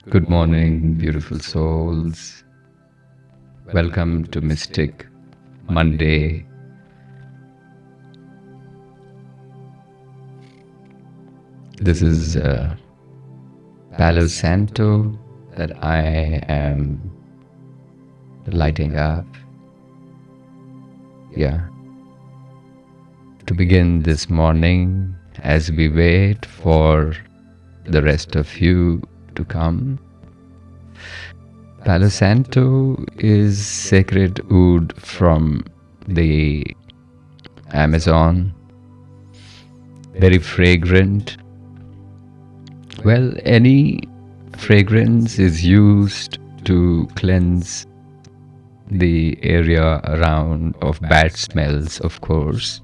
Good morning, beautiful souls. Welcome to Mystic Monday. This is Palo Santo that I am lighting up. To begin this morning, as we wait for the rest of you to come. Palo Santo is sacred wood from the Amazon, very fragrant. Well, any fragrance is used to cleanse the area around of bad smells, of course,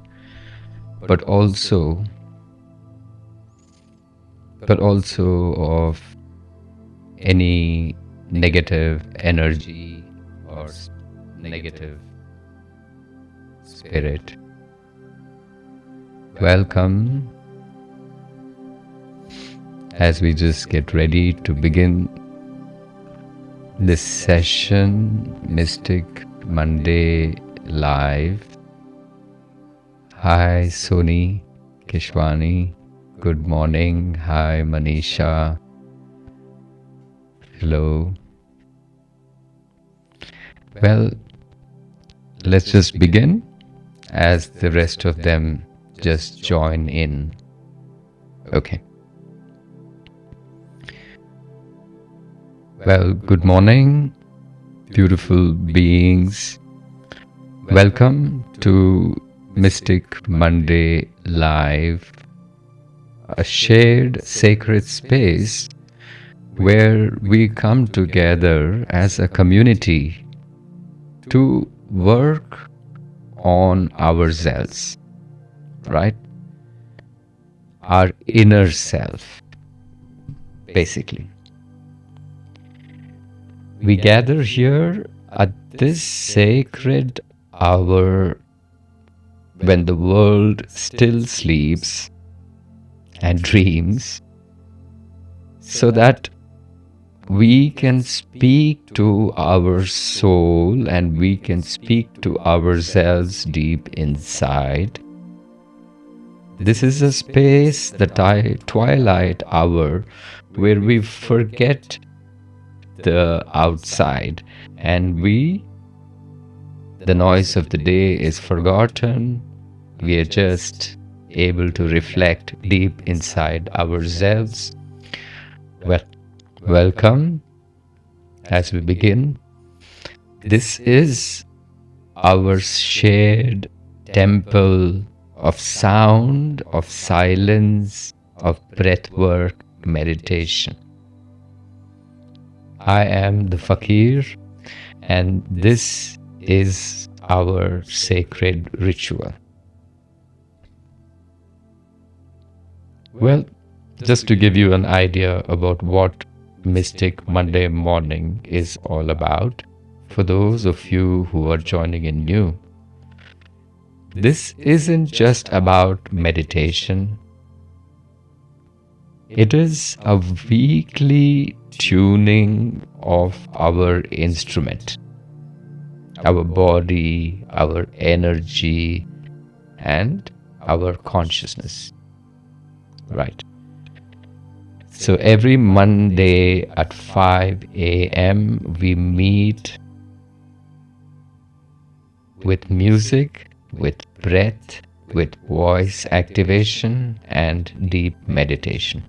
but also of any negative energy or negative spirit. Welcome as we just get ready to begin this session, Mystic Monday Live. Hi Soni Keshwani, good morning. Hi Manisha, hello. Well, let's just begin as the rest of them just join in. Okay. Well, good morning, beautiful beings. Welcome to Mystic Monday Live, a shared sacred space where we come together as a community to work on ourselves, right? Our inner self, basically. We gather here at this sacred hour when the world still sleeps and dreams, so that we can speak to our soul and we can speak to ourselves deep inside. This is a space, the twilight hour, where we forget the outside and the noise of the day is forgotten. We are just able to reflect deep inside ourselves. Welcome as we begin. This is our shared temple of sound, of silence, of breathwork meditation. I am the Fakir, and this is our sacred ritual. Well, just to give you an idea about what Mystic Monday morning is all about, for those of you who are joining in new, this isn't just about meditation. It is a weekly tuning of our instrument, our body, our energy, and our consciousness. Right. So every Monday at 5 a.m. we meet with music, with breath, with voice activation and deep meditation,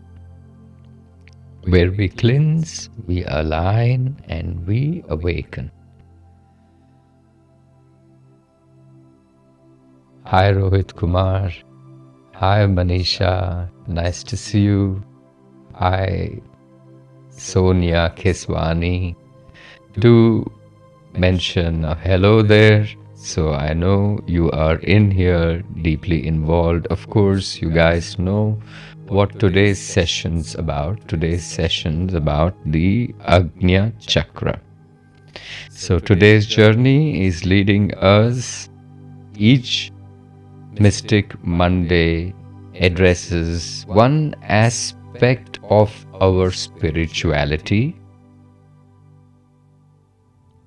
where we cleanse, we align, and we awaken. Hi Rohit Kumar, hi Manisha, nice to see you. Hi Sonia Keswani, do mention a hello there, so I know you are in here deeply involved. Of course, you guys know what today's session's about. Today's session's about the Ajna Chakra. So today's journey is leading us. Each Mystic Monday addresses one aspect aspect of our spirituality,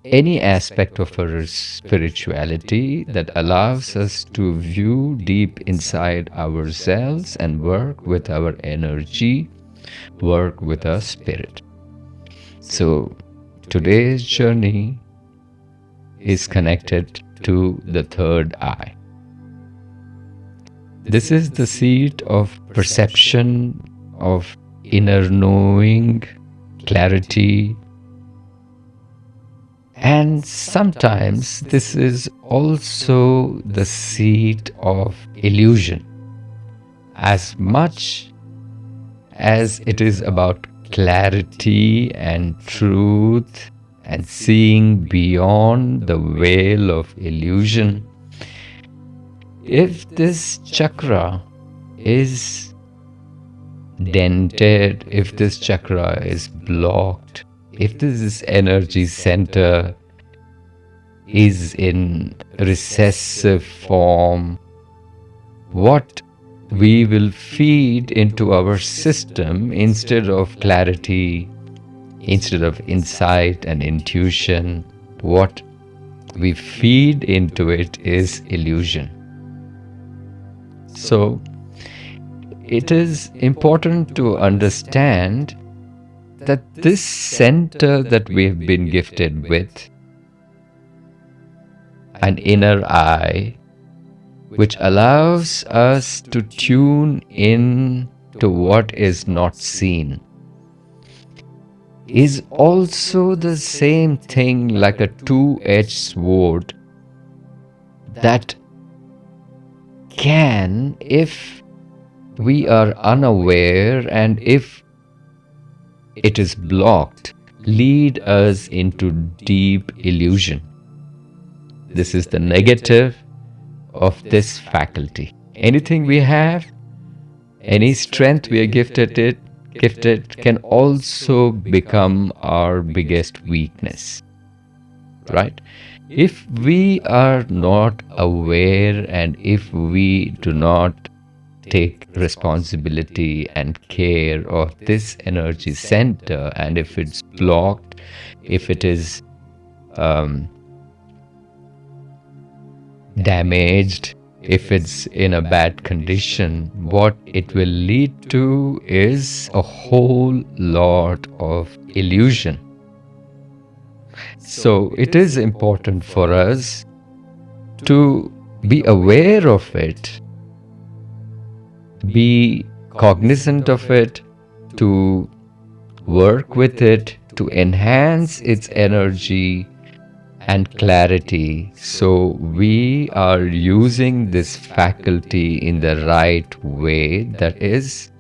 any aspect of our spirituality that allows us to view deep inside ourselves and work with our energy, work with our spirit. So today's journey is connected to the third eye. This is the seat of perception, of inner knowing, clarity, and sometimes this is also the seat of illusion. As much as it is about clarity and truth and seeing beyond the veil of illusion, if this chakra is dented, if this chakra is blocked, if this energy center is in recessive form, what we will feed into our system instead of clarity, instead of insight and intuition, what we feed into it is illusion. So it is important to understand that this center that we have been gifted with, an inner eye, which allows us to tune in to what is not seen, is also the same thing like a two-edged sword that can, if we are unaware and if it is blocked, lead us into deep illusion. This is the negative of this faculty. Anything we have, any strength we are gifted can also become our biggest weakness, right? If we are not aware and if we do not take responsibility and care of this energy center, and if it's blocked, if it is damaged, if it's in a bad condition, what it will lead to is a whole lot of illusion. So it is important for us to be aware of it, be cognizant of it, to work with it, to enhance its energy and clarity, so we are using this faculty in the right way, that is,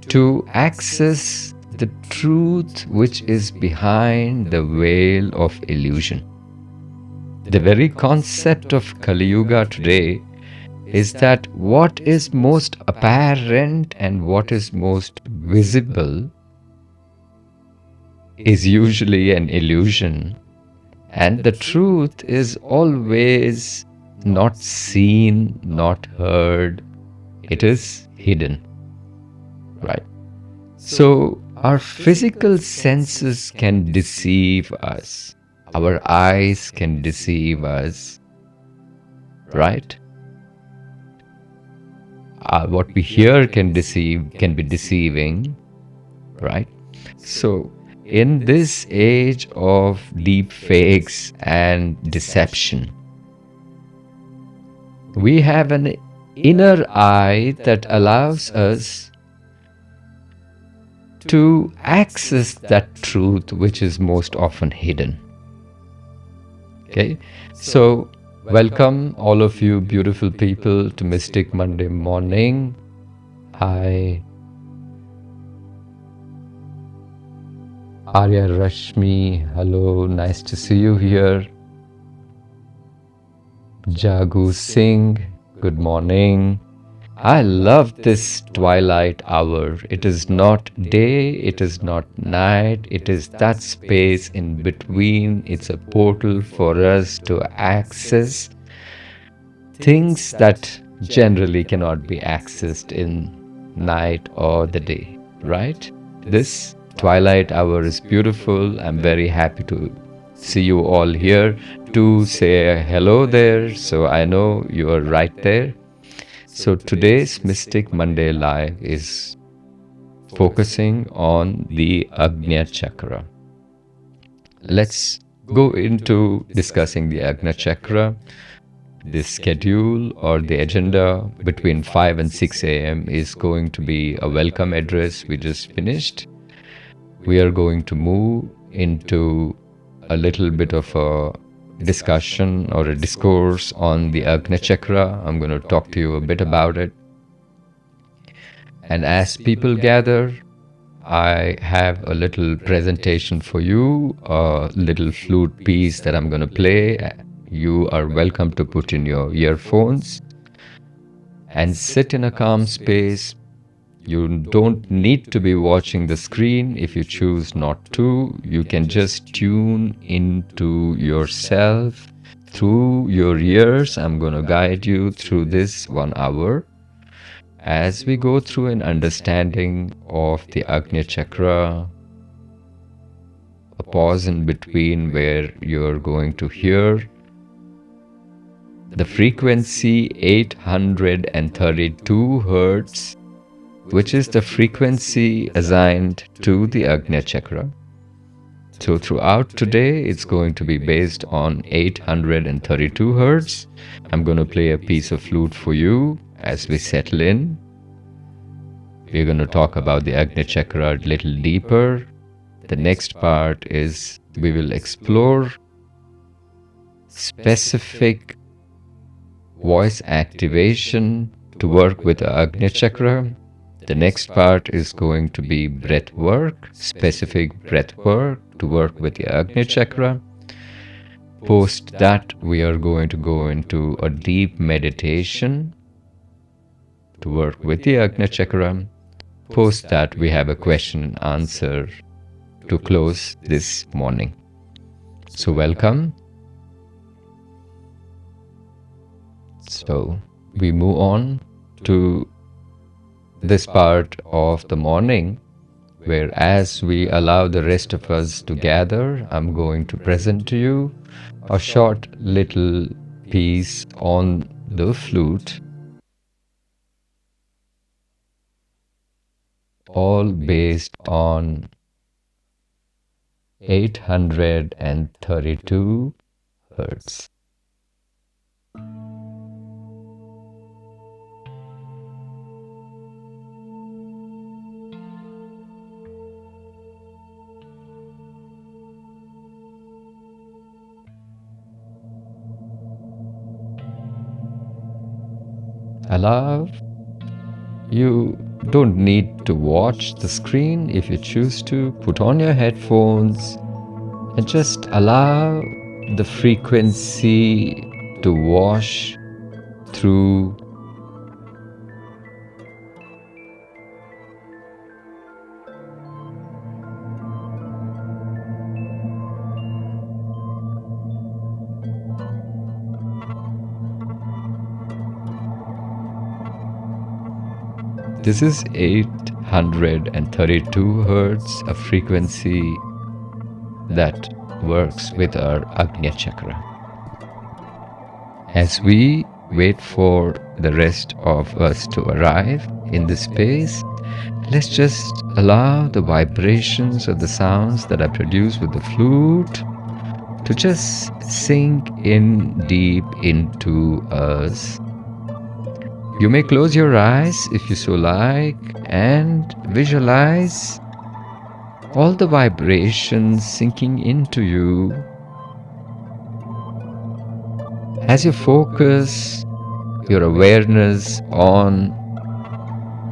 to access the truth which is behind the veil of illusion. The very concept of Kali Yuga today is that what is most apparent and what is most visible is usually an illusion, and the truth is always not seen, not heard. It is hidden, right? So our physical senses can deceive us. Our eyes can deceive us, right? What we hear can be deceiving, right? So in this age of deep fakes and deception, we have an inner eye that allows us to access that truth which is most often hidden. Okay, so welcome all of you beautiful people to Mystic Monday morning. Hi, Arya Rashmi, hello, nice to see you here. Jagu Singh, good morning. I love this twilight hour. It is not day, it is not night, it is that space in between. It's a portal for us to access things that generally cannot be accessed in night, or the day, right? This twilight hour is beautiful. I'm very happy to see you all here. To say hello there, so I know you are right there. So today's Mystic Monday Live is focusing on the Ajna Chakra. Let's go into discussing the Ajna Chakra. The schedule or the agenda between 5 and 6 a.m. is going to be a welcome address we just finished. We are going to move into a little bit of a discussion or a discourse on the Ajna Chakra. I'm going to talk to you a bit about it. And as people gather, I have a little presentation for you, a little flute piece that I'm going to play. You are welcome to put in your earphones and sit in a calm space. You don't need to be watching the screen. If you choose not to, you can just tune into yourself through your ears. I'm going to guide you through this 1 hour as we go through an understanding of the Ajna Chakra, a pause in between where you're going to hear the frequency 832 Hertz, which is the frequency assigned to the Ajna Chakra. So throughout today, it's going to be based on 832 Hertz. I'm going to play a piece of flute for you as we settle in. We're going to talk about the Ajna Chakra a little deeper. The next part is we will explore specific voice activation to work with the Ajna Chakra. The next part is going to be breath work, specific breath work to work with the Ajna Chakra. Post that, we are going to go into a deep meditation to work with the Ajna Chakra. Post that, we have a question and answer to close this morning. So welcome. So we move on to this part of the morning where, as we allow the rest of us to gather, I'm going to present to you a short little piece on the flute, all based on 832 Hertz. Allow, you don't need to watch the screen. If you choose to, put on your headphones and just allow the frequency to wash through This is 832 Hertz, a frequency that works with our Ajna Chakra. As we wait for the rest of us to arrive in this space, let's just allow the vibrations of the sounds that are produced with the flute to just sink in deep into us. You may close your eyes if you so like and visualize all the vibrations sinking into you as you focus your awareness on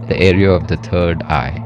the area of the third eye.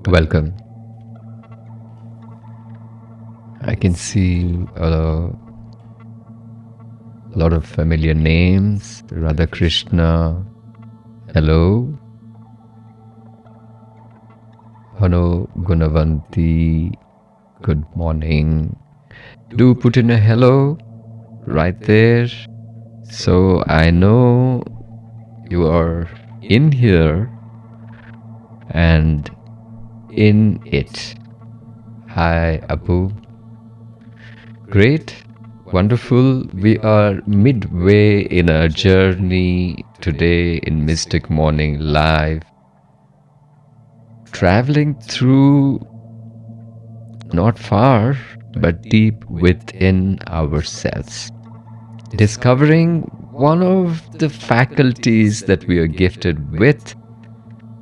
Welcome. I can see a lot of familiar names. Radha Krishna. Hello. Hano Gunavanti. Good morning. Do put in a hello right there, so I know you are in here and in it. Hi, Abu. Great, wonderful. We are midway in our journey today in Mystic Morning Live, traveling through not far but deep within ourselves, discovering one of the faculties that we are gifted with,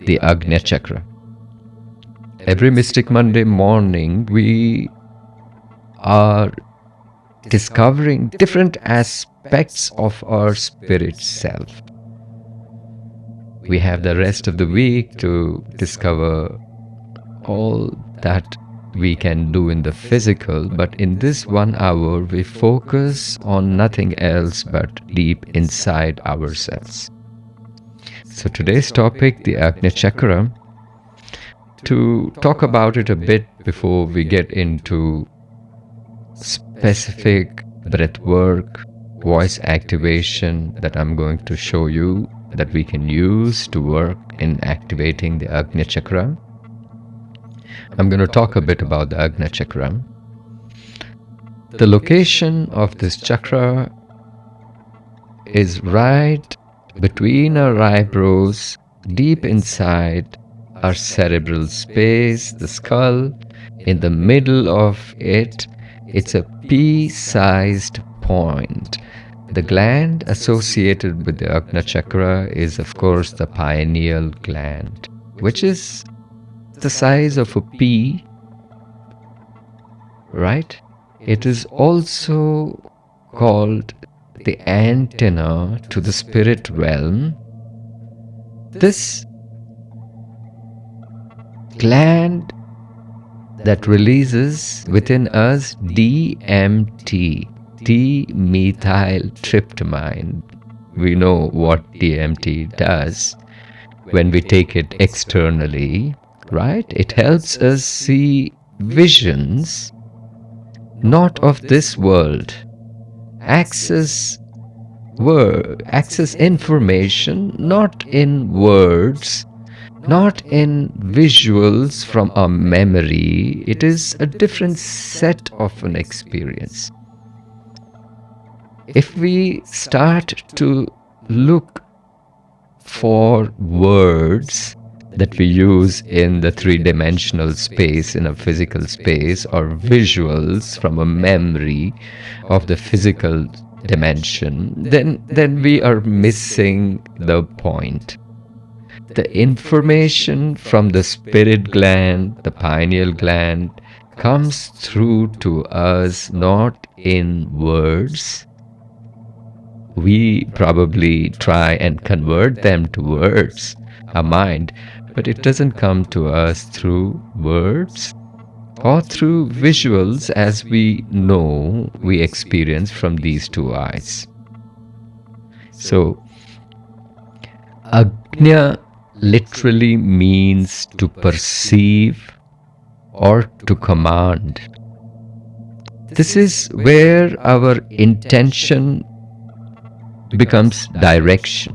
the Ajna Chakra. Every Mystic Monday morning, we are discovering different aspects of our spirit self. We have the rest of the week to discover all that we can do in the physical, but in this 1 hour we focus on nothing else but deep inside ourselves. So today's topic, the Ajna Chakra. To talk about it a bit before we get into specific breath work, voice activation that I'm going to show you that we can use to work in activating the Ajna Chakra. I'm going to talk a bit about the Ajna Chakra. The location of this chakra is right between our eyebrows, deep inside our cerebral space, the skull. In the middle of it, it's a pea-sized point. The gland associated with the Ajna Chakra is, of course, the pineal gland, which is the size of a pea, right? It is also called the antenna to the spirit realm. This gland that releases within us DMT, dimethyltryptamine. We know what DMT does when we take it externally, right? It helps us see visions not of this world, access information not in words, not in visuals from our memory. It is a different set of an experience. If we start to look for words that we use in the three-dimensional space, in a physical space, or visuals from a memory of the physical dimension, then we are missing the point. The information from the spirit gland, the pineal gland, comes through to us not in words. We probably try and convert them to words, our mind, but it doesn't come to us through words or through visuals, as we know we experience from these two eyes. So, Ajna literally means to perceive or to command. This is where our intention becomes direction,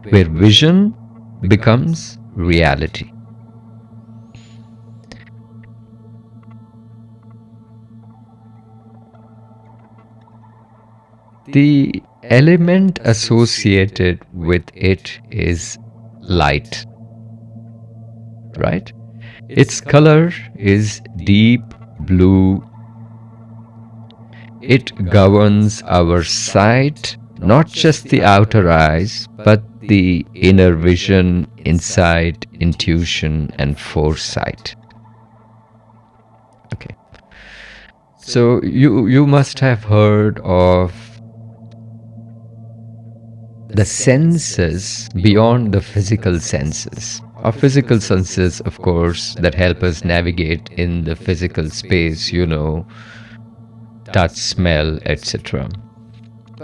where vision becomes reality. The element associated with it is light, right? Its color is deep blue. It governs our sight, not just the outer eyes, but the inner vision, insight, intuition, and foresight. Okay. So you must have heard of the senses beyond the physical senses, Our physical senses, of course, that help us navigate in the physical space, touch, smell, etc.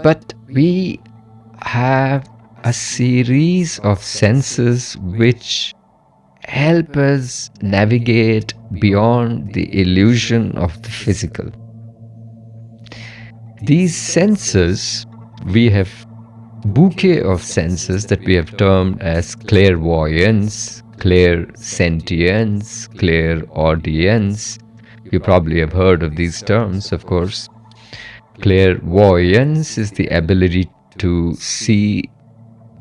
But we have a series of senses which help us navigate beyond the illusion of the physical. These senses, we have bouquet of senses that we have termed as clairvoyance, clairsentience, clairaudience. You probably have heard of these terms, of course. Clairvoyance is the ability to see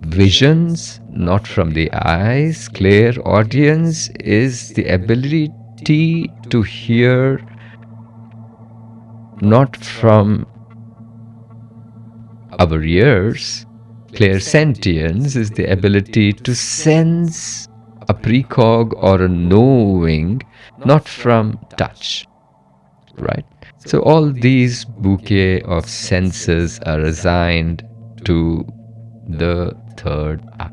visions, not from the eyes. Clairaudience is the ability to hear, not from our ears. Clairsentience is the ability to sense a precog or a knowing, not from touch. Right? So all these bouquet of senses are assigned to the third eye.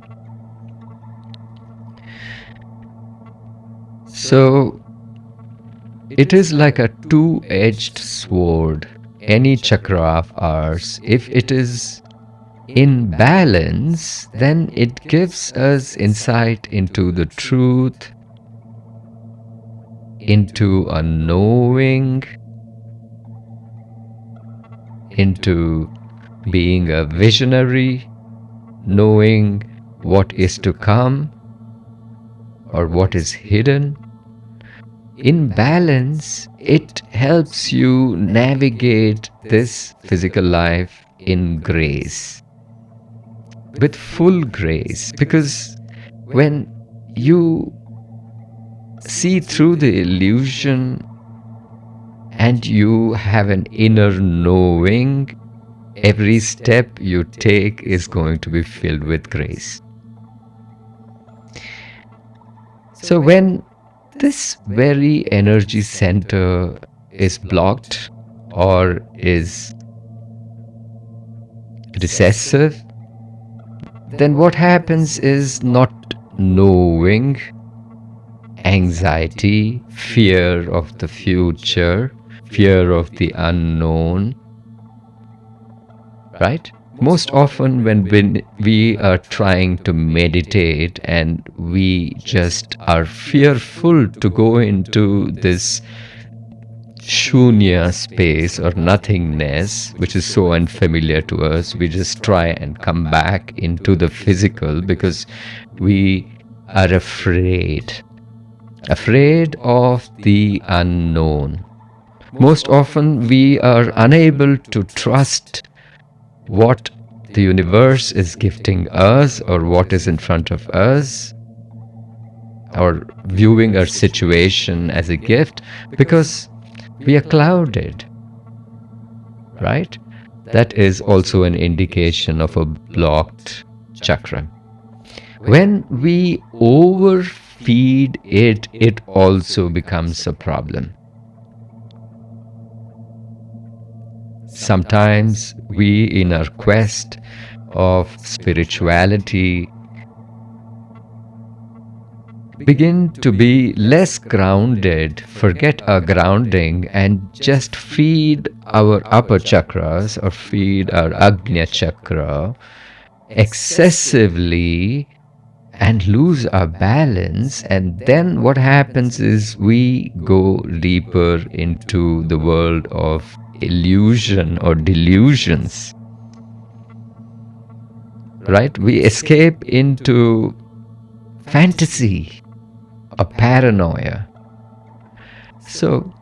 So it is like a two-edged sword. Any chakra of ours, if it is in balance, then it gives us insight into the truth, into a knowing, into being a visionary, knowing what is to come or what is hidden. In balance, it helps you navigate this physical life in grace, with full grace, because when you see through the illusion and you have an inner knowing, every step you take is going to be filled with grace. So when this very energy center is blocked or is recessive, then what happens is not knowing, anxiety, fear of the future, fear of the unknown, right? Most often when we are trying to meditate and we just are fearful to go into this shunya space or nothingness, which is so unfamiliar to us, we just try and come back into the physical because we are afraid of the unknown. Most often we are unable to trust what the universe is gifting us or what is in front of us, or viewing our situation as a gift, because we are clouded, right? That is also an indication of a blocked chakra. When we overfeed it, it also becomes a problem. Sometimes we, in our quest of spirituality, begin to be less grounded, forget our grounding, and just feed our upper chakras or feed our Ajna Chakra excessively and lose our balance. And then what happens is we go deeper into the world of illusion or delusions, right? We escape into fantasy, a paranoia. So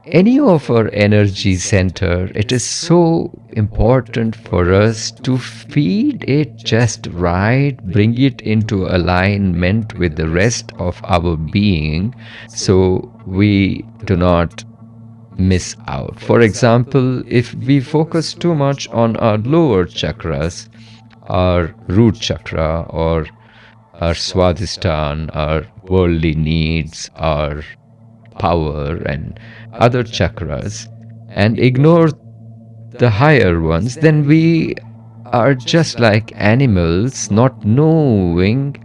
any of our energy center, it is so important for us to feed it just right, bring it into alignment with the rest of our being, so we do not miss out. For example, if we focus too much on our lower chakras, our root chakra or our swadhisthana, our worldly needs, our power and other chakras, and ignore the higher ones, then we are just like animals, not knowing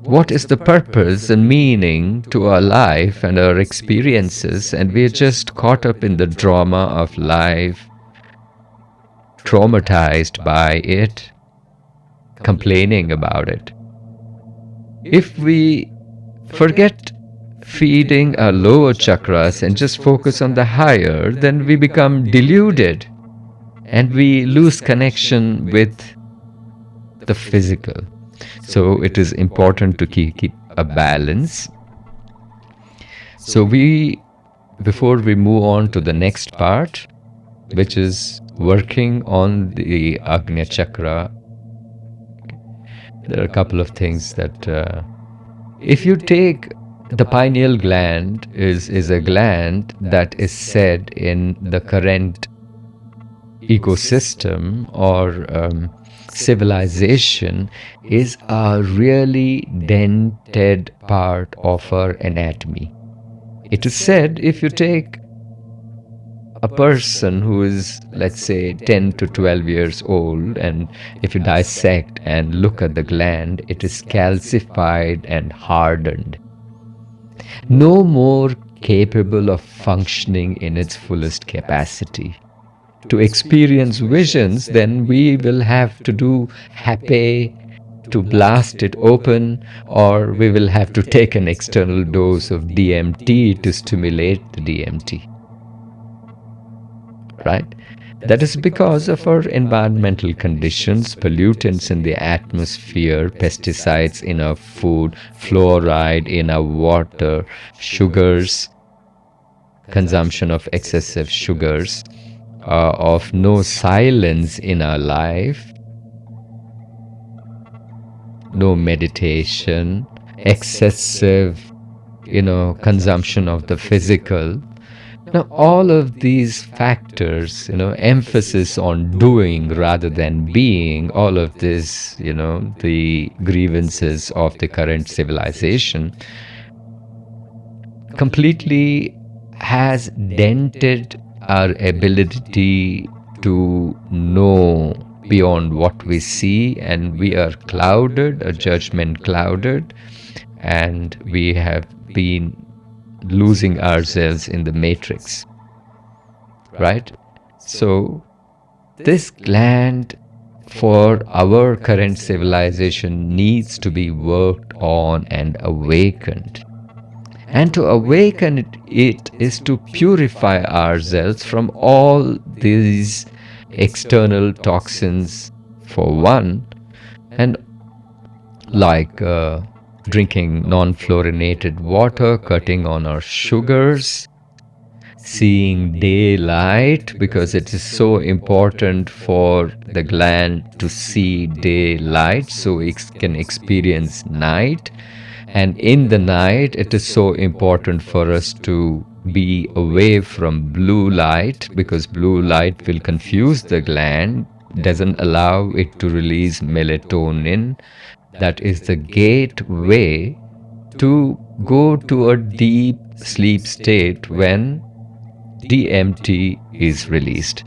what is the purpose and meaning to our life and our experiences, and we are just caught up in the drama of life, traumatized by it, complaining about it. If we forget feeding our lower chakras and just focus on the higher, then we become deluded and we lose connection with the physical. So it is important to keep a balance. So before we move on to the next part, which is working on the Ajna Chakra, there are a couple of things that if you take the pineal gland is a gland that is said in the current ecosystem or civilization is a really dented part of our anatomy. It is said if you take a person who is, let's say, 10 to 12 years old, and if you dissect and look at the gland, it is calcified and hardened, no more capable of functioning in its fullest capacity. To experience visions, then we will have to do happy to blast it open, or we will have to take an external dose of DMT to stimulate the DMT. Right? That is because of our environmental conditions, pollutants in the atmosphere, pesticides in our food, fluoride in our water, sugars, consumption of excessive sugars, of no silence in our life, no meditation, excessive, consumption of the physical. Now, all of these factors, emphasis on doing rather than being, all of this, the grievances of the current civilization completely has dented our ability to know beyond what we see, and we are clouded, a judgment clouded, and we have been losing ourselves in the matrix, right? So this gland for our current civilization needs to be worked on and awakened. And to awaken it is to purify ourselves from all these external toxins, for one, and like drinking non-fluorinated water, cutting on our sugars, seeing daylight, because it is so important for the gland to see daylight so it can experience night. And in the night, it is so important for us to be away from blue light, because blue light will confuse the gland, doesn't allow it to release melatonin. That is the gateway to go to a deep sleep state when DMT is released.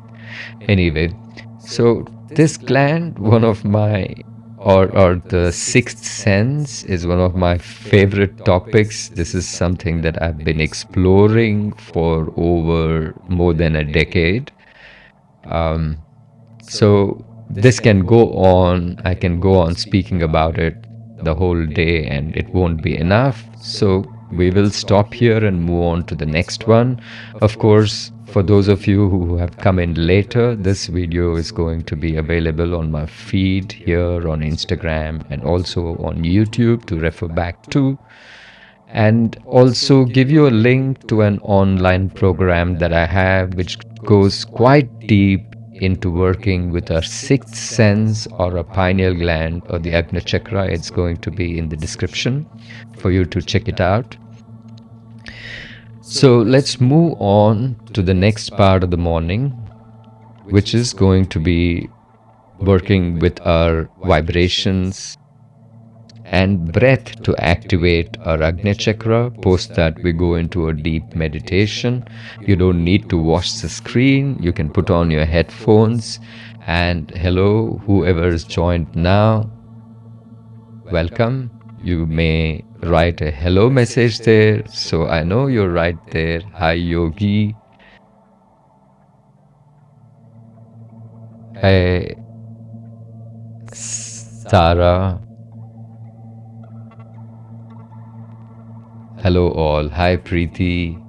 Anyway, so this gland, one of my, or the sixth sense, is one of my favorite topics. This is something that I've been exploring for over more than a decade. So this can go on, I can go on speaking about it the whole day and it won't be enough. So we will stop here and move on to the next one. Of course, for those of you who have come in later, this video is going to be available on my feed here on Instagram and also on YouTube to refer back to. And also give you a link to an online program that I have, which goes quite deep into working with our sixth sense or a pineal gland or the Ajna Chakra. It's going to be in the description for you to check it out. So let's move on to the next part of the morning, which is going to be working with our vibrations and breath to activate our Ajna Chakra. Post that, we go into a deep meditation. You don't need to watch the screen. You can put on your headphones. And hello, whoever is joined now, welcome. You may write a hello message there, so I know you're right there. Hi Yogi. Hi Sarah. Hello all. Hi Preeti.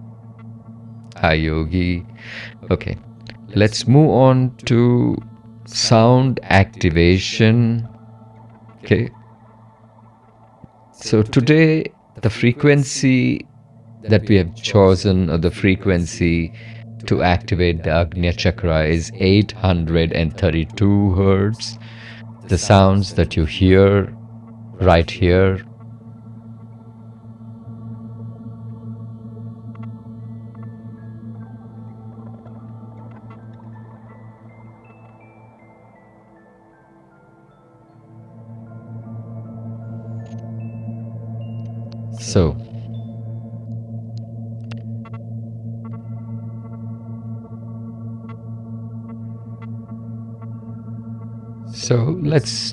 Hi Yogi. Okay, let's move on to sound activation. Okay, so today the frequency that we have chosen, or the frequency to activate the Ajna Chakra, is 832 Hertz. The sounds that you hear right here so let's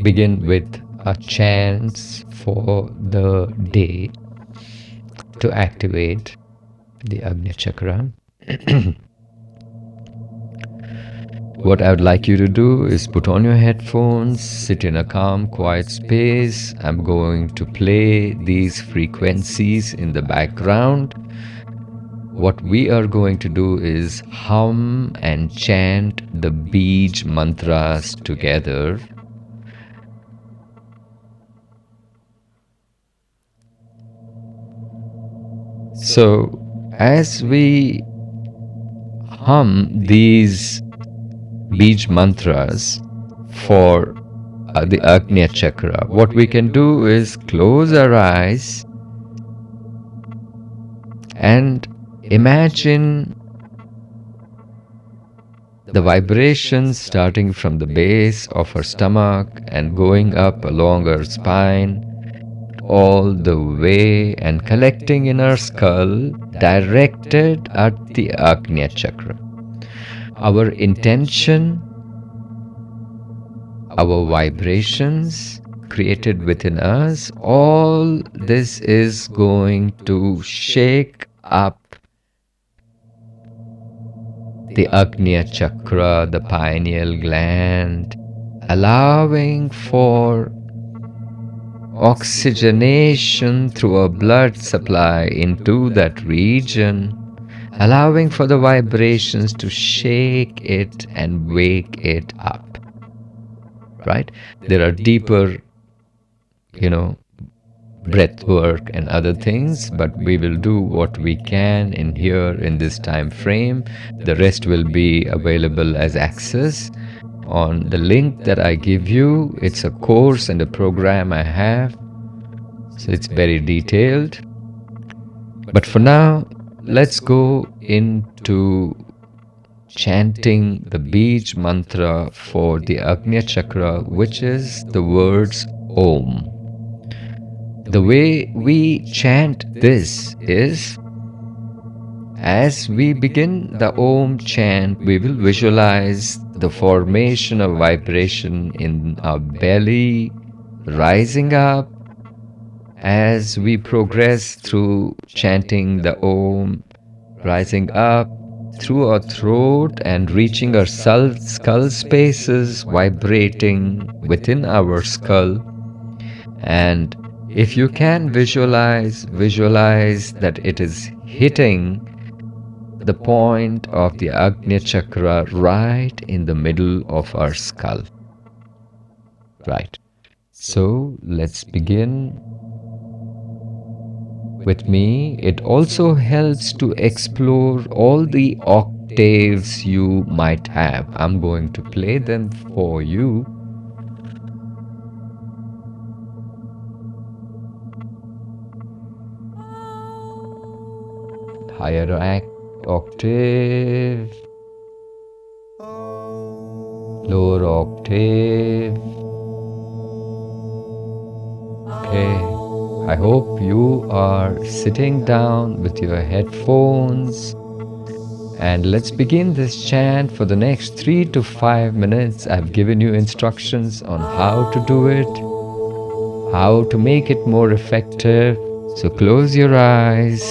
begin with a chant for the day to activate the Ajna Chakra. What I would like you to do is put on your headphones, sit in a calm, quiet space. I'm going to play these frequencies in the background. What we are going to do is hum and chant the Bij mantras together. So, as we hum these Bij mantras for the Ajna Chakra, what we can do is close our eyes and imagine the vibrations starting from the base of our stomach and going up along our spine all the way and collecting in our skull, directed at the Ajna Chakra. Our intention, our vibrations created within us, all this is going to shake up the Ajna Chakra, the pineal gland, allowing for oxygenation through a blood supply into that region, allowing for the vibrations to shake it and wake it up. Right? There are deeper, breathwork and other things, but we will do what we can in here in this time frame. The rest will be available as access on the link that I give you. It's a course and a program I have, so it's very detailed. But for now, let's go into chanting the Bij mantra for the Ajna Chakra, which is the words Om. The way we chant this is, as we begin the Om chant, we will visualize the formation of vibration in our belly rising up. As we progress through chanting the Om, rising up through our throat and reaching our skull spaces, vibrating within our skull. And if you can visualize that it is hitting the point of the Ajna Chakra right in the middle of our skull. Right. So let's begin with me. It also helps to explore all the octaves you might have. I'm going to play them for you. Higher octave, lower octave. Okay, I hope you are sitting down with your headphones, and let's begin this chant for the next 3 to 5 minutes. I've given you instructions on how to do it, how to make it more effective. So close your eyes,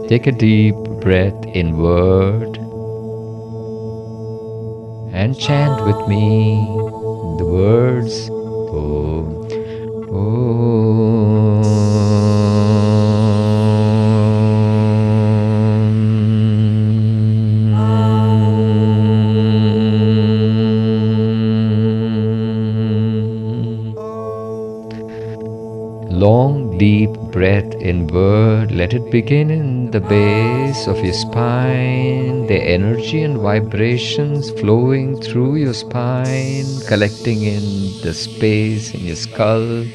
take a deep breath inward, and chant with me the words Om. Long, deep breath inward. Let it begin in the base of your spine. The energy and vibrations flowing through your spine, collecting in the space in your skull,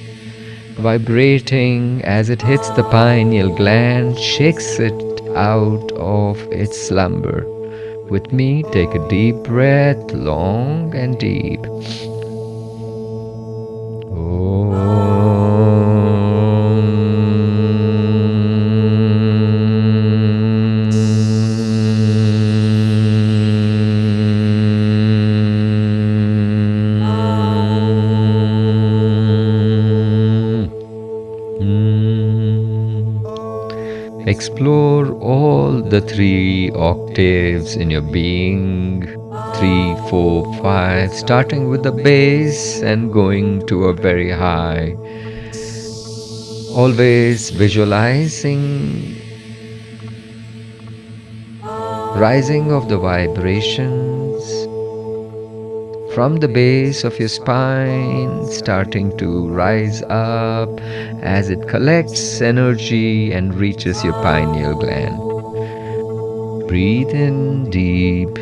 vibrating as it hits the pineal gland, shakes it out of its slumber. With me, take a deep breath, long and deep. Explore all the 3 octaves in your being, 3, 4, 5, starting with the base and going to a very high. Always visualizing rising of the vibrations from the base of your spine, starting to rise up as it collects energy and reaches your pineal gland. Breathe in deep.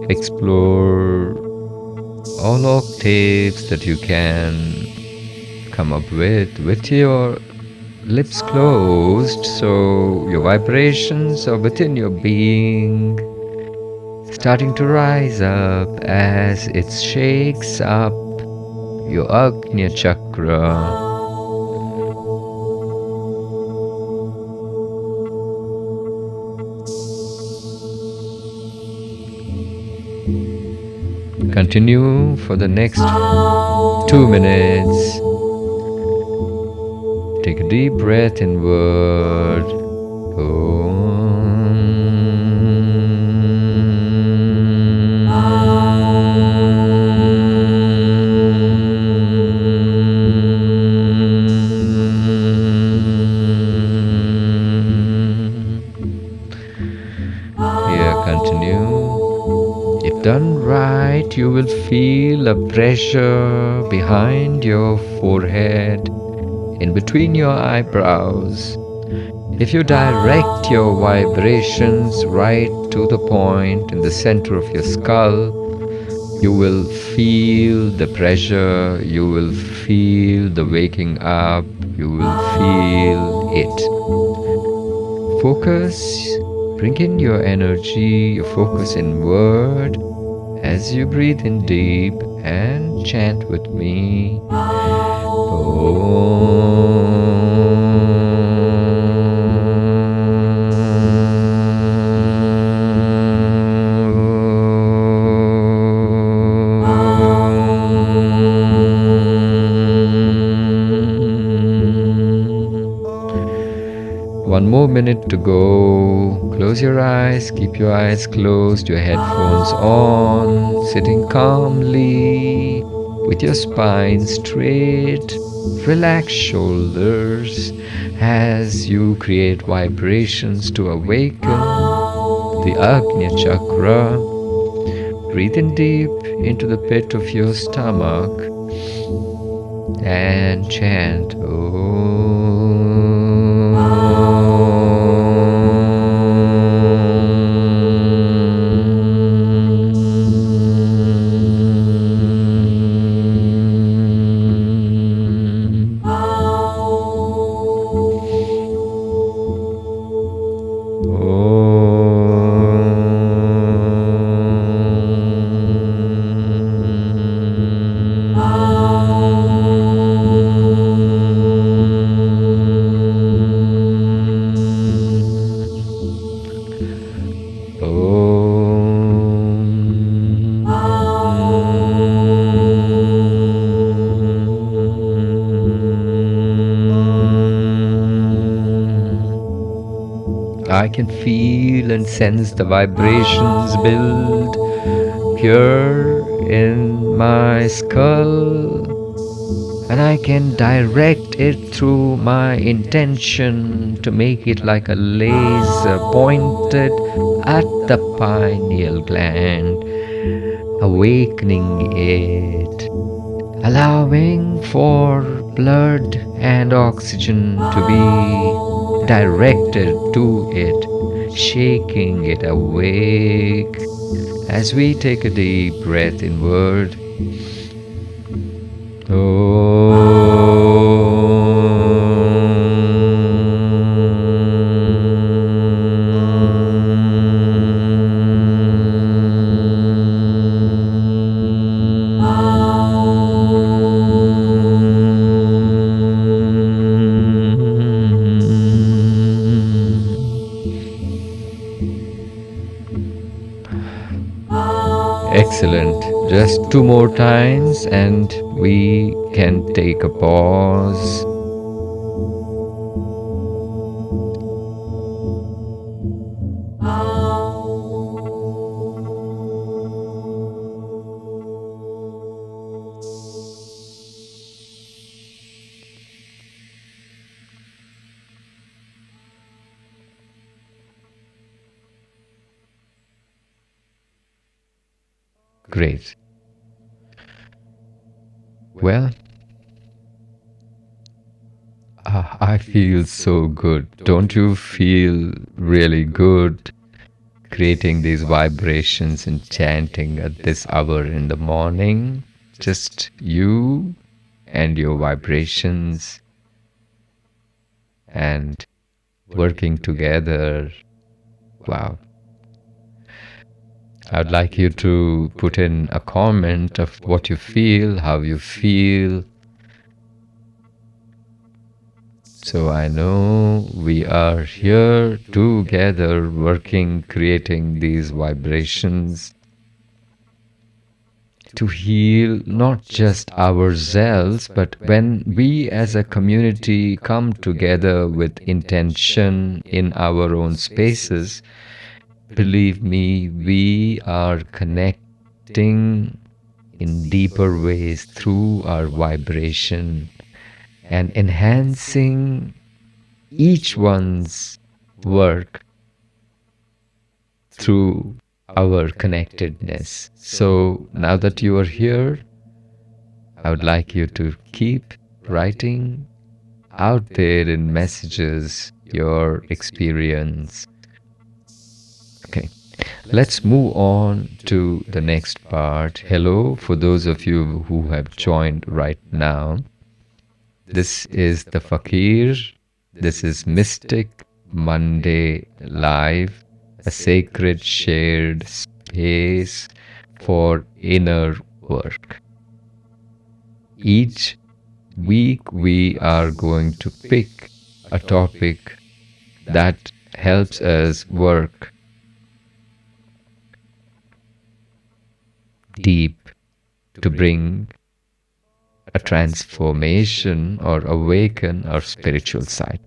Explore all octaves that you can come up with your lips closed, so your vibrations are within your being, starting to rise up as it shakes up your Ajna Chakra. Continue for the next 2 minutes. Take a deep breath inward. Here, continue. If done right, you will feel a pressure behind your forehead, in between your eyebrows. If you direct your vibrations right to the point in the center of your skull, you will feel the pressure, you will feel the waking up, you will feel it. Focus, bring in your energy, your focus inward as you breathe in deep and chant with me. One more minute to go. Close your eyes, keep your eyes closed, your headphones on, sitting calmly with your spine straight. Relax shoulders as you create vibrations to awaken the Ajna Chakra. Breathe in deep into the pit of your stomach and chant Om. I can feel and sense the vibrations build here in my skull, and I can direct it through my intention to make it like a laser pointed at the pineal gland, awakening it, allowing for blood and oxygen to be directed to it, shaking it awake as we take a deep breath inward. Excellent. Just two more times and we can take a pause. Great. Well, I feel so good. Don't you feel really good creating these vibrations and chanting at this hour in the morning? Just you and your vibrations and working together. Wow. I'd like you to put in a comment of what you feel, how you feel. So I know we are here together working, creating these vibrations to heal not just ourselves, but when we as a community come together with intention in our own spaces, believe me, we are connecting in deeper ways through our vibration and enhancing each one's work through our connectedness. So now that you are here, I would like you to keep writing out there in messages your experience. Okay, let's move on to the next part. Hello, for those of you who have joined right now. This is the Fakir. This is Mystic Monday Live, a sacred shared space for inner work. Each week we are going to pick a topic that helps us work deep to bring a transformation or awaken our spiritual side.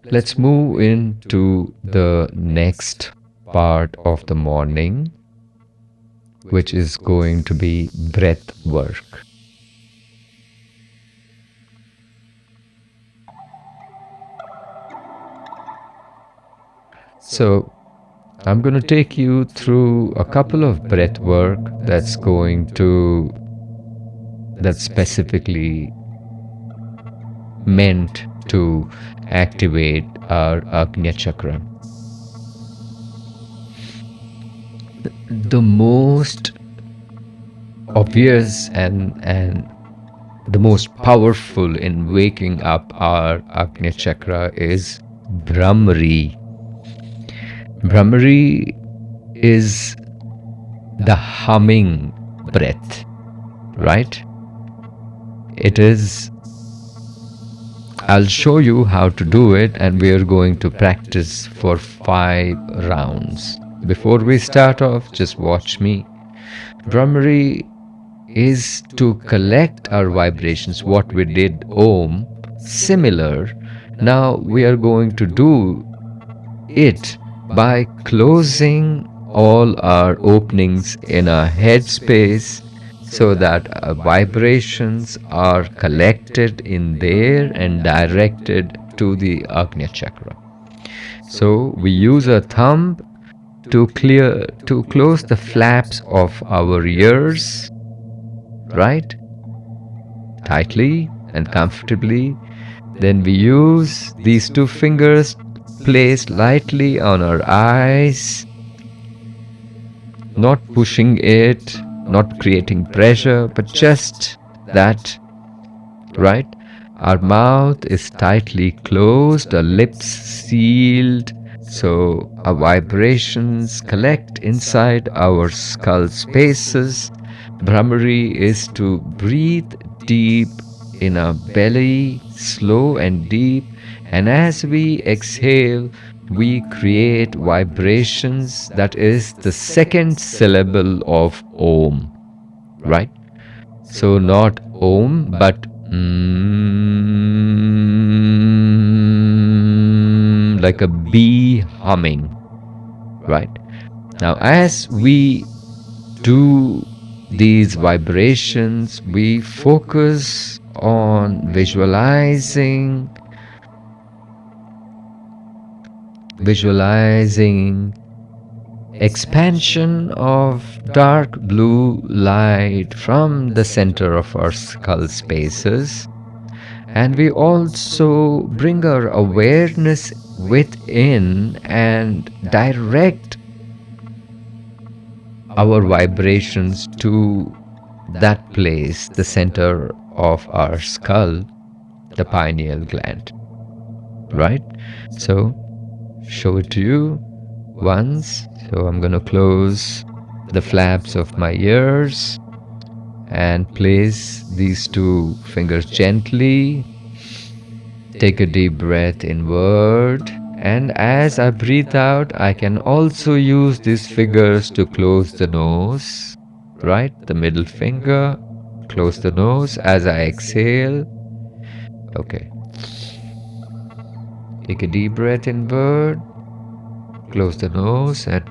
Let's move into the next part of the morning, which is going to be breath work. So I'm going to take you through a couple of breath work that's specifically meant to activate our Ajna Chakra. The most obvious and the most powerful in waking up our Ajna Chakra is Brahmari. Brahmari is the humming breath, right? It is, I'll show you how to do it, and we are going to practice for 5 rounds. Before we start off, just watch me. Brahmari is to collect our vibrations, what we did Om, similar. Now we are going to do it by closing all our openings in our head space so that our vibrations are collected in there and directed to the Ajna Chakra. So we use a thumb to close the flaps of our ears, right? Tightly and comfortably. Then we use these two fingers placed lightly on our eyes, not pushing it, not creating pressure, but just that, right? Our mouth is tightly closed, our lips sealed, so our vibrations collect inside our skull spaces. Brahmari is to breathe deep in our belly, slow and deep, and as we exhale, we create vibrations. That is the second syllable of Om, right? So not Om, but like a bee humming, right? Now, as we do these vibrations, we focus on visualizing expansion of dark blue light from the center of our skull spaces, and we also bring our awareness within and direct our vibrations to that place, the center of our skull, the pineal gland, right? So show it to you once. So I'm going to close the flaps of my ears and place these two fingers gently. Take a deep breath inward, and as I breathe out, I can also use these fingers to close the nose, right? The middle finger, close the nose as I exhale. Okay. Take a deep breath inward, close the nose, and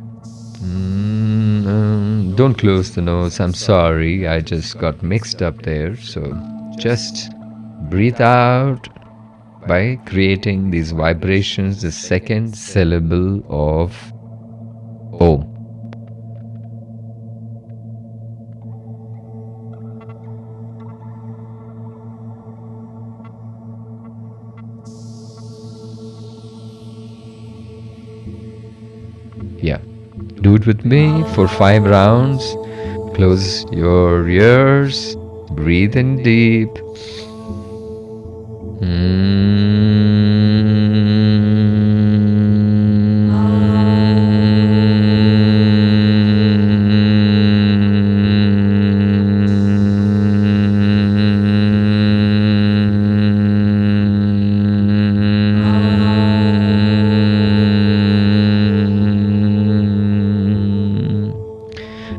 don't close the nose. I'm sorry, I just got mixed up there. So just breathe out by creating these vibrations, the second syllable of Om. Yeah. Do it with me for 5 rounds. Close your ears. Breathe in deep.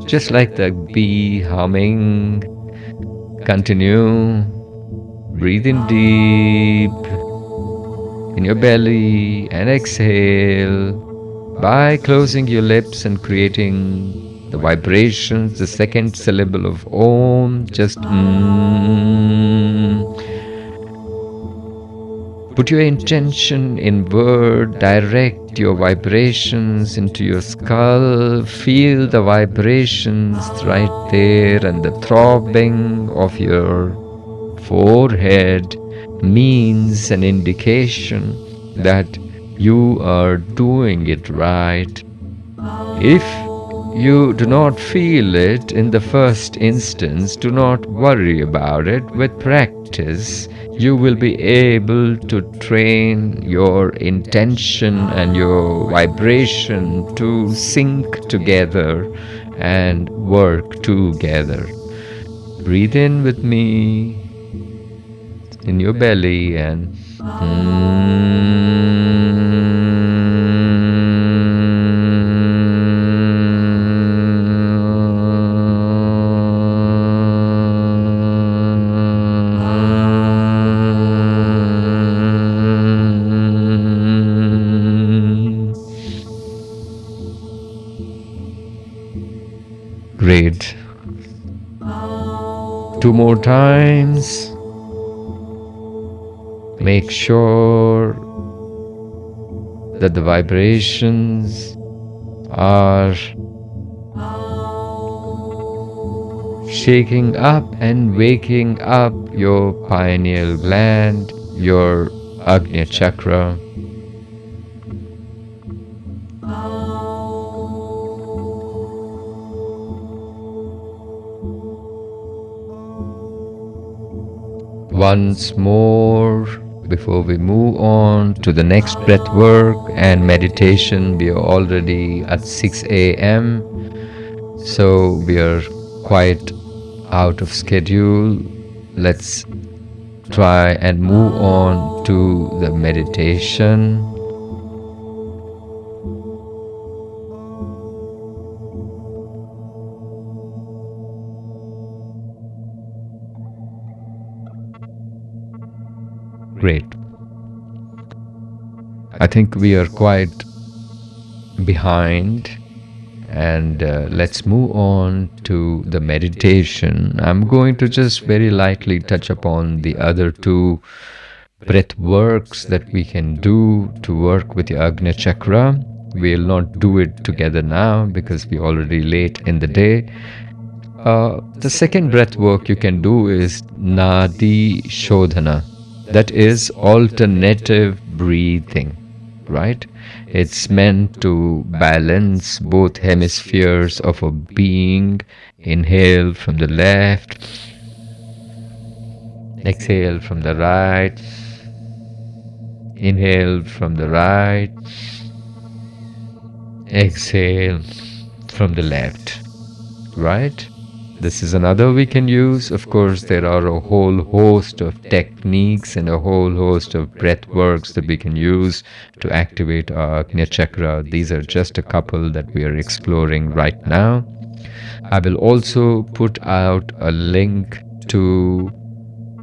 Just like the bee humming, continue. Breathe in deep in your belly and exhale by closing your lips and creating the vibrations, the second syllable of Om. Just put your intention inward, direct your vibrations into your skull, feel the vibrations right there, and the throbbing of your forehead means an indication that you are doing it right. If you do not feel it in the first instance, do not worry about it. With practice, you will be able to train your intention and your vibration to sync together and work together. Breathe in with me in your belly and 2 more times. Make sure that the vibrations are shaking up and waking up your pineal gland, your Ajna Chakra. Once more, before we move on to the next breath work and meditation, we are already at 6 a.m. So we are quite out of schedule. Let's try and move on to the meditation. Great. I think we are quite behind, and let's move on to the meditation. I'm going to just very lightly touch upon the other 2 breath works that we can do to work with the Ajna Chakra. We'll not do it together now because we're already late in the day. The second breath work you can do is Nadi Shodhana. That is alternative breathing, right? It's meant to balance both hemispheres of a being. Inhale from the left, exhale from the right, inhale from the right, exhale from the left, right? This is another we can use. Of course, there are a whole host of techniques and a whole host of breath works that we can use to activate our Ajna Chakra. These are just a couple that we are exploring right now. I will also put out a link to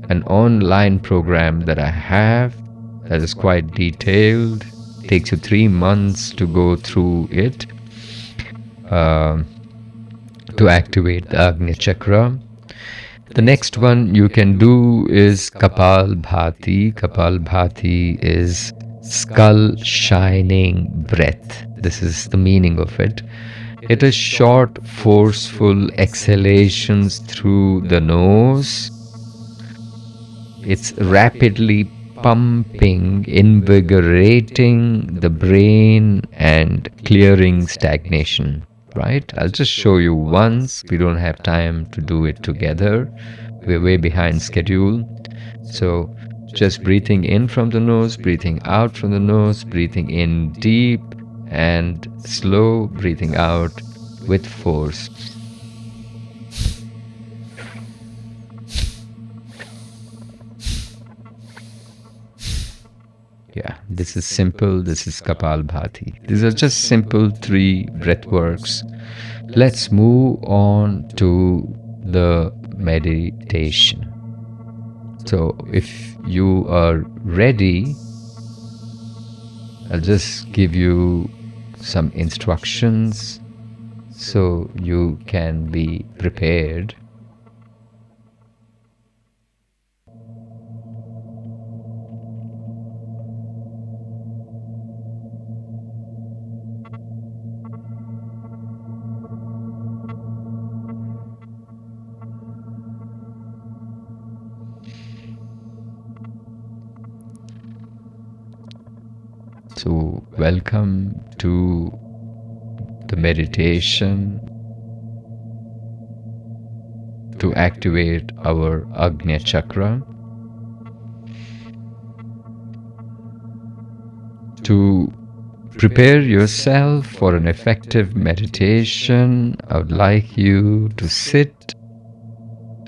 an online program that I have that is quite detailed. It takes you 3 months to go through it. To activate the Ajna Chakra. The next one you can do is Kapalbhati. Kapalbhati is skull shining breath. This is the meaning of it. It is short, forceful exhalations through the nose. It's rapidly pumping, invigorating the brain and clearing stagnation. Right? I'll just show you once. We don't have time to do it together. We're way behind schedule. So just breathing in from the nose, breathing out from the nose, breathing in deep and slow, breathing out with force. Yeah, this is simple. This is Kapalbhati. These are just simple 3 breath works. Let's move on to the meditation. So if you are ready, I'll just give you some instructions so you can be prepared. So, welcome to the meditation to activate our Ajna Chakra. To prepare yourself for an effective meditation, I would like you to sit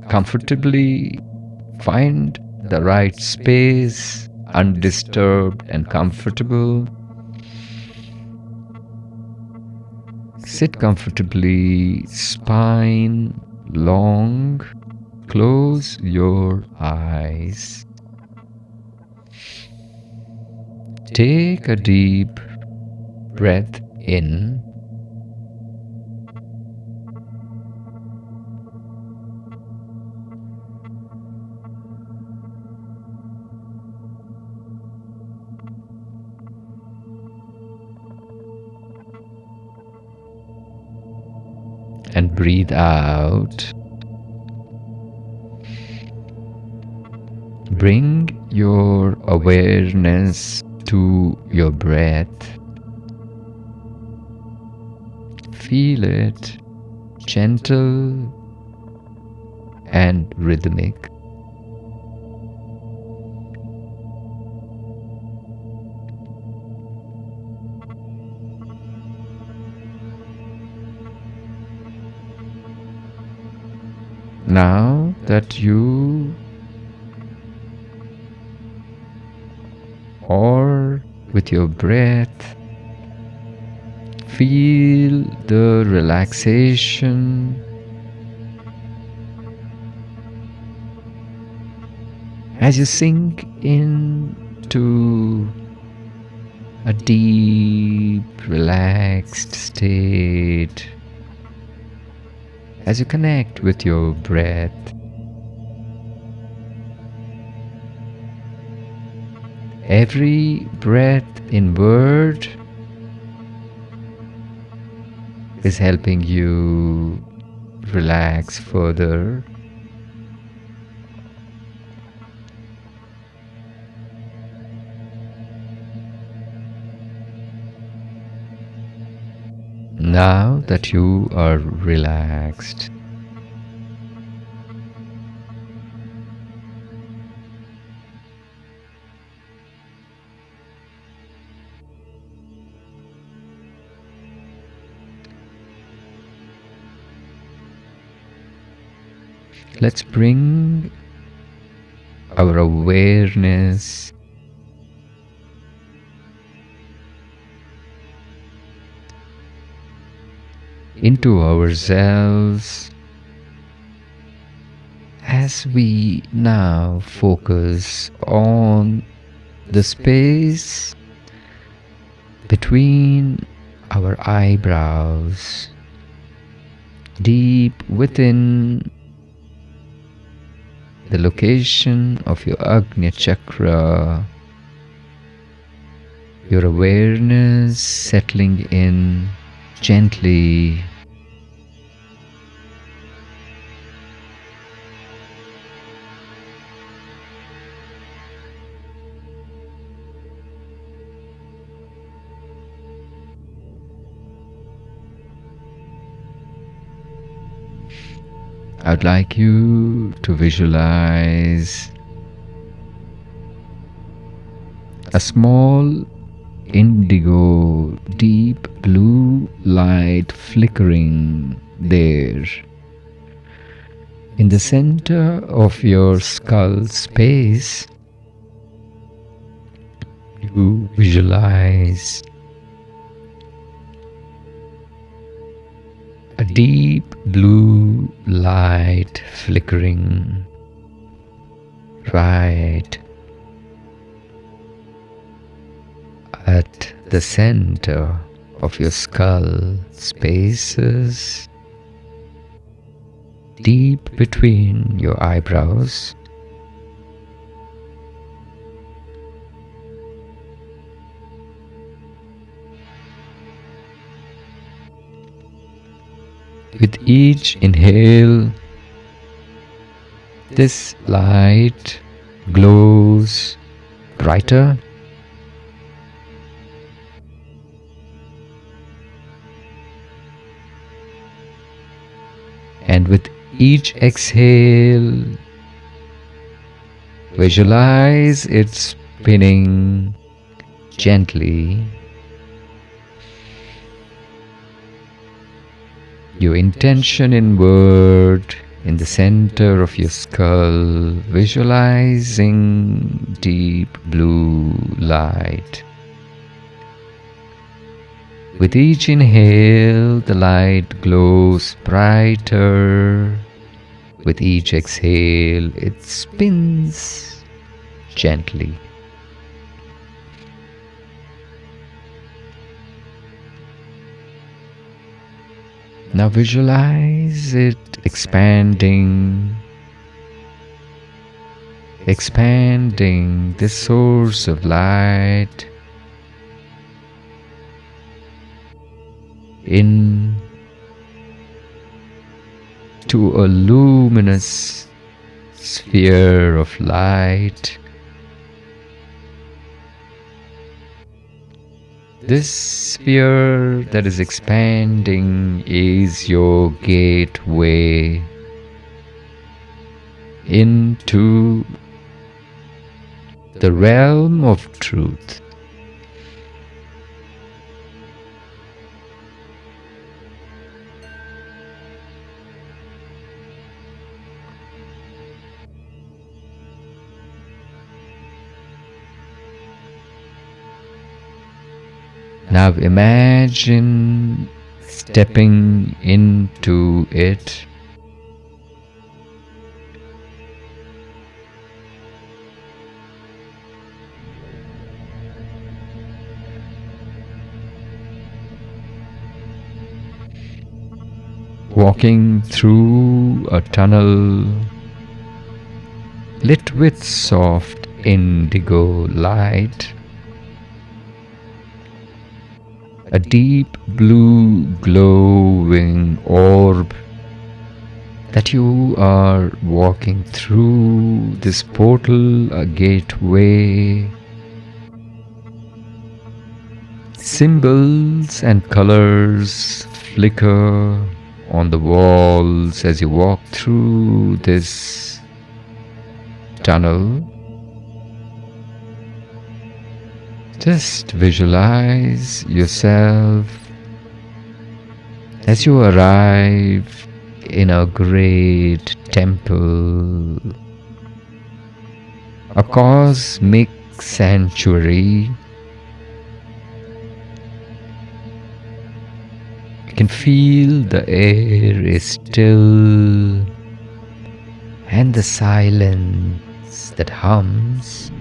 comfortably, find the right space, undisturbed and comfortable. Sit comfortably, spine long, close your eyes. Take a deep breath in. and breathe out. Bring your awareness to your breath. Feel it gentle and rhythmic. Now that you are with your breath, feel the relaxation as you sink into a deep, relaxed state, as you connect with your breath. Every breath inward is helping you relax further. Now that you are relaxed, let's bring our awareness into ourselves as we now focus on the space between our eyebrows, deep within the location of your Ajna Chakra, your awareness settling in gently. I'd like you to visualize a small indigo deep blue light flickering there in the center of your skull space. You visualize a deep blue light flickering right at the center of your skull spaces, deep between your eyebrows. With each inhale, this light glows brighter, and with each exhale, visualize it spinning gently. Your intention inward in the center of your skull, visualizing deep blue light. With each inhale, the light glows brighter. With each exhale, it spins gently. Now visualize it expanding this source of light in into a luminous sphere of light. This sphere that is expanding is your gateway into the realm of truth. Now imagine stepping into it. Walking through a tunnel lit with soft indigo light. A deep blue glowing orb that you are walking through this portal, a gateway. Symbols and colors flicker on the walls as you walk through this tunnel. Just visualize yourself as you arrive in a great temple, a cosmic sanctuary. You can feel the air is still and the silence that hums.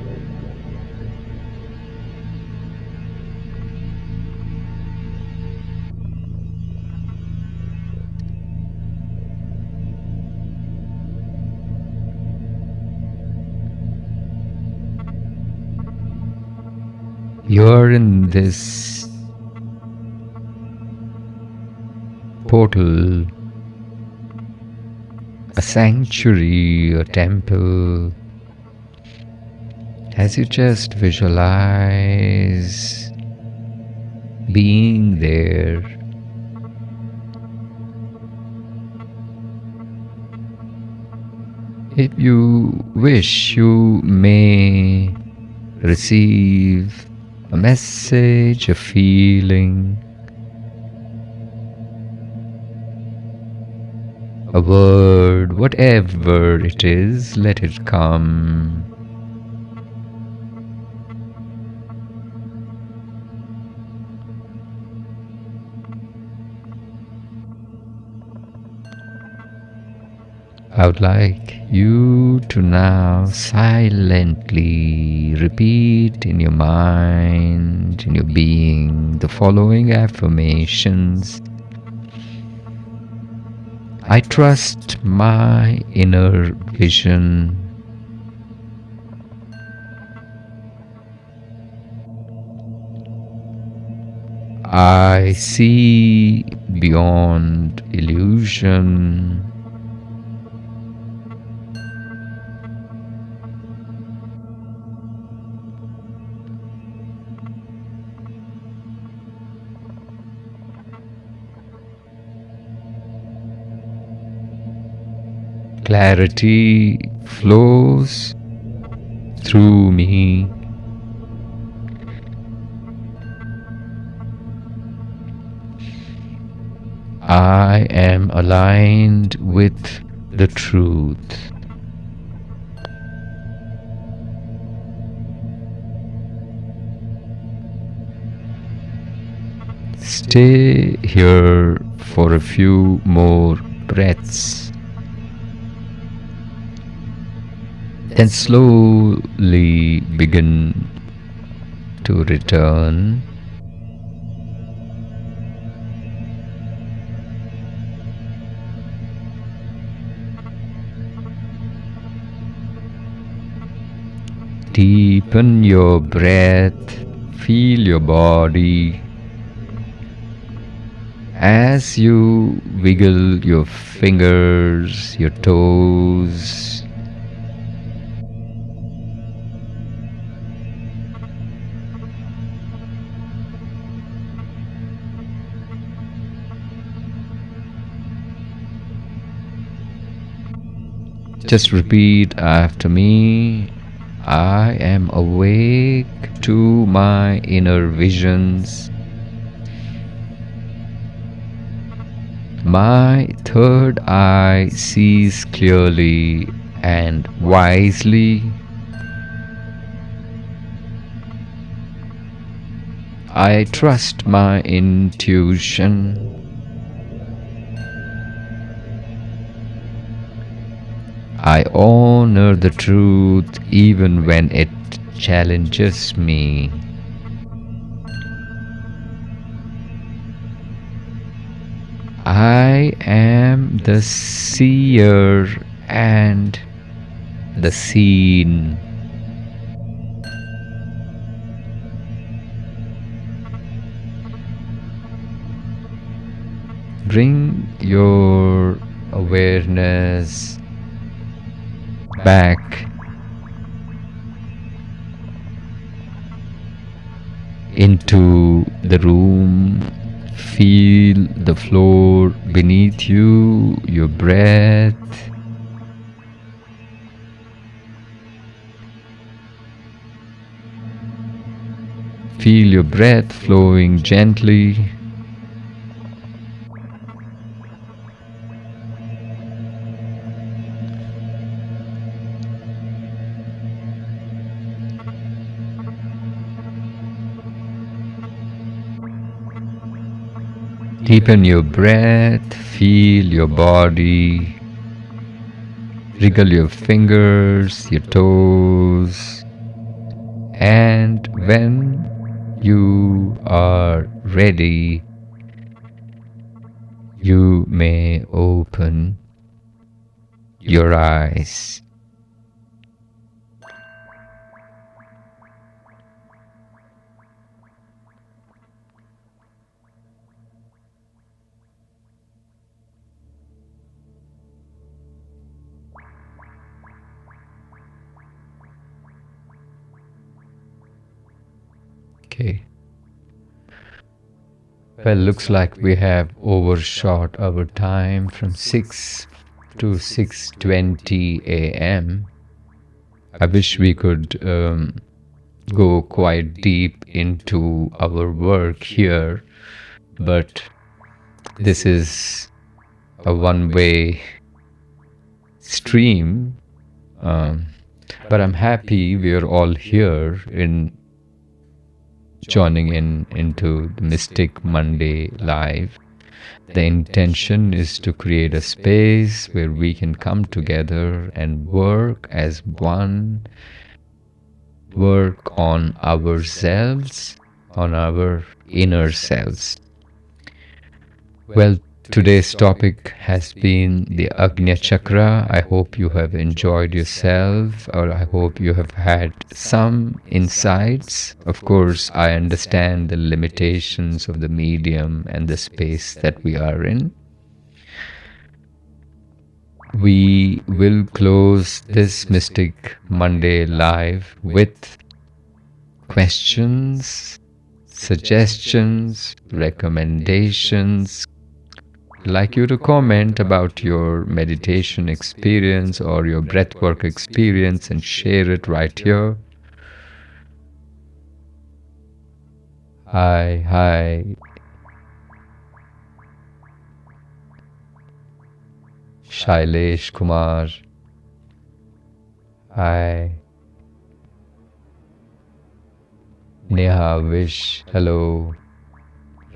You're in this portal, a sanctuary, a temple. As you just visualize being there, if you wish, you may receive a message, a feeling, a word, whatever it is, let it come. I would like you to now silently repeat in your mind, in your being, the following affirmations. I trust my inner vision. I see beyond illusion. Clarity flows through me. I am aligned with the truth. Stay here for a few more breaths. Then slowly begin to return. Deepen your breath, feel your body As you wiggle your fingers, your toes, just repeat after me. I am awake to my inner visions. My third eye sees clearly and wisely. I trust my intuition. I honor the truth even when it challenges me. I am the seer and the seen. Bring your awareness back into the room. Feel the floor beneath you, your breath. Feel your breath flowing gently. Deepen your breath, feel your body, wriggle your fingers, your toes, and when you are ready, you may open your eyes. Okay. Well, looks like we have overshot our time from 6 to 6:20 a.m. I wish we could go quite deep into our work here, but this is a one-way stream. But I'm happy we're all here in joining into the Mystic Monday Live. The intention is to create a space where we can come together and work as one, work on ourselves, on our inner selves. Well, today's topic has been the Ajna Chakra. I hope you have enjoyed yourself, or I hope you have had some insights. Of course, I understand the limitations of the medium and the space that we are in. We will close this Mystic Monday Live with questions, suggestions, recommendations. I'd like you to comment about your meditation experience or your breathwork experience and share it right here. Hi. Shailesh Kumar. Hi. Neha Vish. Hello.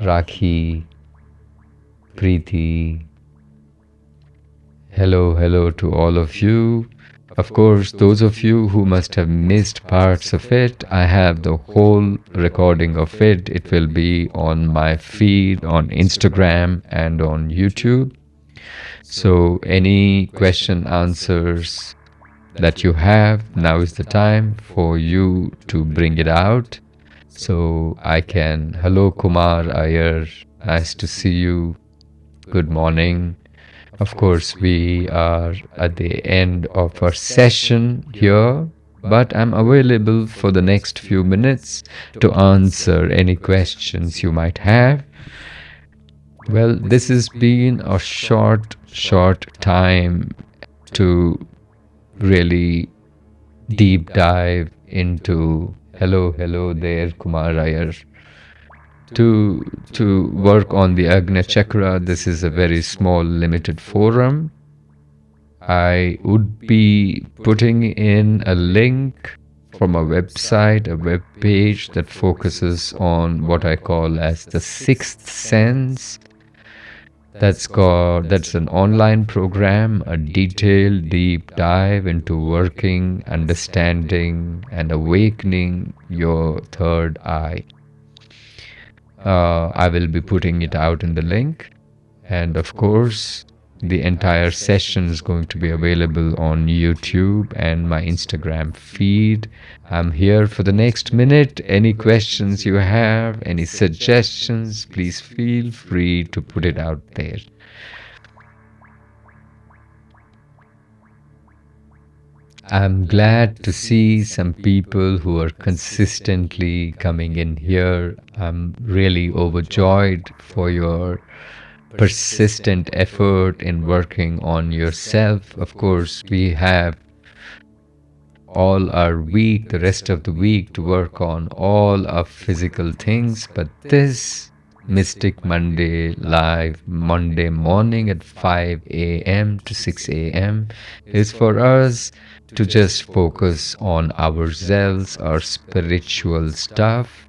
Rakhi. Preeti. Hello to all of you. Of course, those of you who must have missed parts of it, I have the whole recording of it. It will be on my feed on Instagram and on YouTube. So any question, answers that you have, now is the time for you to bring it out. So I can, hello Kumar Iyer, Nice to see you. Good morning. Of course, we are at the end of our session here, but I'm available for the next few minutes to answer any questions you might have. Well, this has been a short time to really deep dive into hello there, Kumar Iyer. To work on the Ajna Chakra, this is a very small, limited forum. I would be putting in a link from a website, a web page that focuses on what I call as the sixth sense. That's an online program, a detailed deep dive into working, understanding, and awakening your third eye. I will be putting it out in the link, and of course, the entire session is going to be available on YouTube and my Instagram feed. I'm here for the next minute. Any questions you have, any suggestions, please feel free to put it out there. I'm glad to see some people who are consistently coming in here. I'm really overjoyed for your persistent effort in working on yourself. Of course, we have all our week, the rest of the week, to work on all our physical things, but this Mystic Monday live Monday morning at 5 a.m. to 6 a.m. is for us to just focus on ourselves, our spiritual stuff.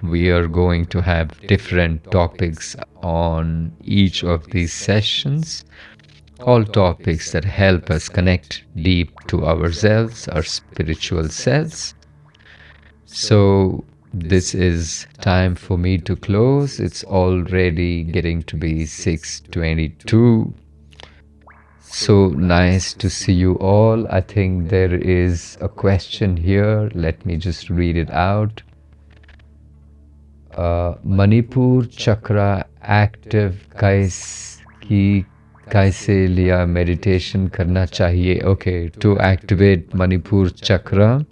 We are going to have different topics on each of these sessions, all topics that help us connect deep to ourselves, our spiritual selves. So this is time for me to close. It's already getting to be 6:22. So nice to see you all. I think there is a question here. Let me just read it out. Manipur chakra active कैसे लिया meditation करना चाहिए? Okay, to activate Manipur chakra,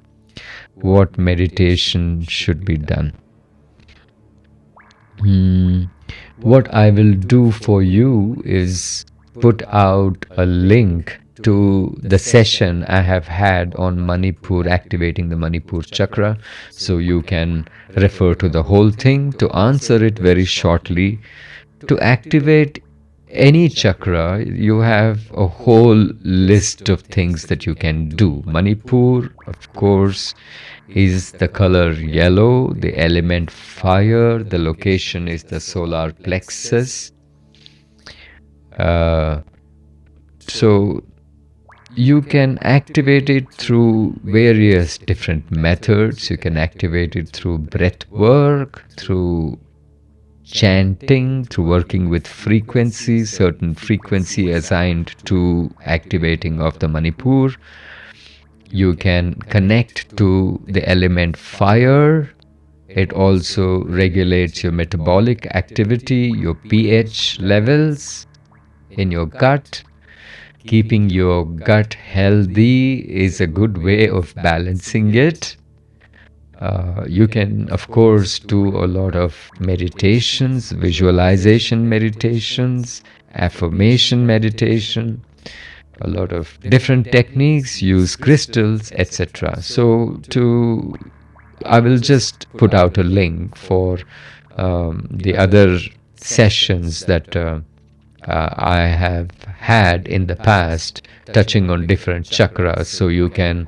what meditation should be done? What I will do for you is put out a link to the session I have had on Manipur, activating the Manipur chakra, so you can refer to the whole thing. To answer it very shortly, to activate any chakra, you have a whole list of things that you can do. Manipur, of course, is the color yellow, the element fire, the location is the solar plexus. So you can activate it through various different methods. You can activate it through breathwork, through chanting, through working with frequencies, certain frequency assigned to activating of the Manipur. You can connect to the element fire. It also regulates your metabolic activity, your pH levels in your gut. Keeping your gut healthy is a good way of balancing it. You can, of course, do a lot of meditations, visualization meditations, affirmation meditation, a lot of different techniques, use crystals, etc. So I will just put out a link for the other sessions that I have had in the past touching on different chakras, so you can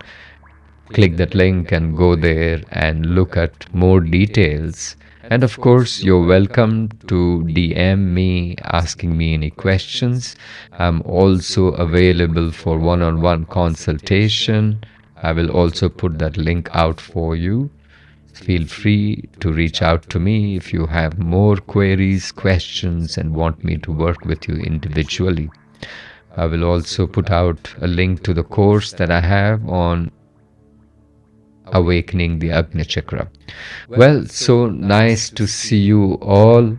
click that link and go there and look at more details. And of course, you're welcome to DM me asking me any questions. I'm also available for one-on-one consultation. I will also put that link out for you. Feel free to reach out to me if you have more queries, questions, and want me to work with you individually. I will also put out a link to the course that I have on awakening the Ajna Chakra. Well, so nice to see you all.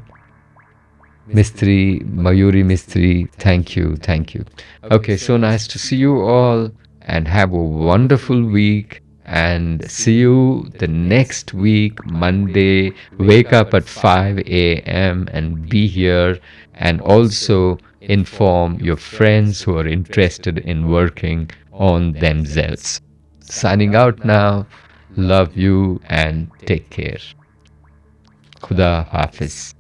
Mistri, Mayuri Mistri, thank you, thank you. Okay, so nice to see you all and have a wonderful week. And see you the next week, Monday. Wake up at 5 a.m. and be here. And also inform your friends who are interested in working on themselves. Signing out now. Love you and take care. Khuda Hafiz.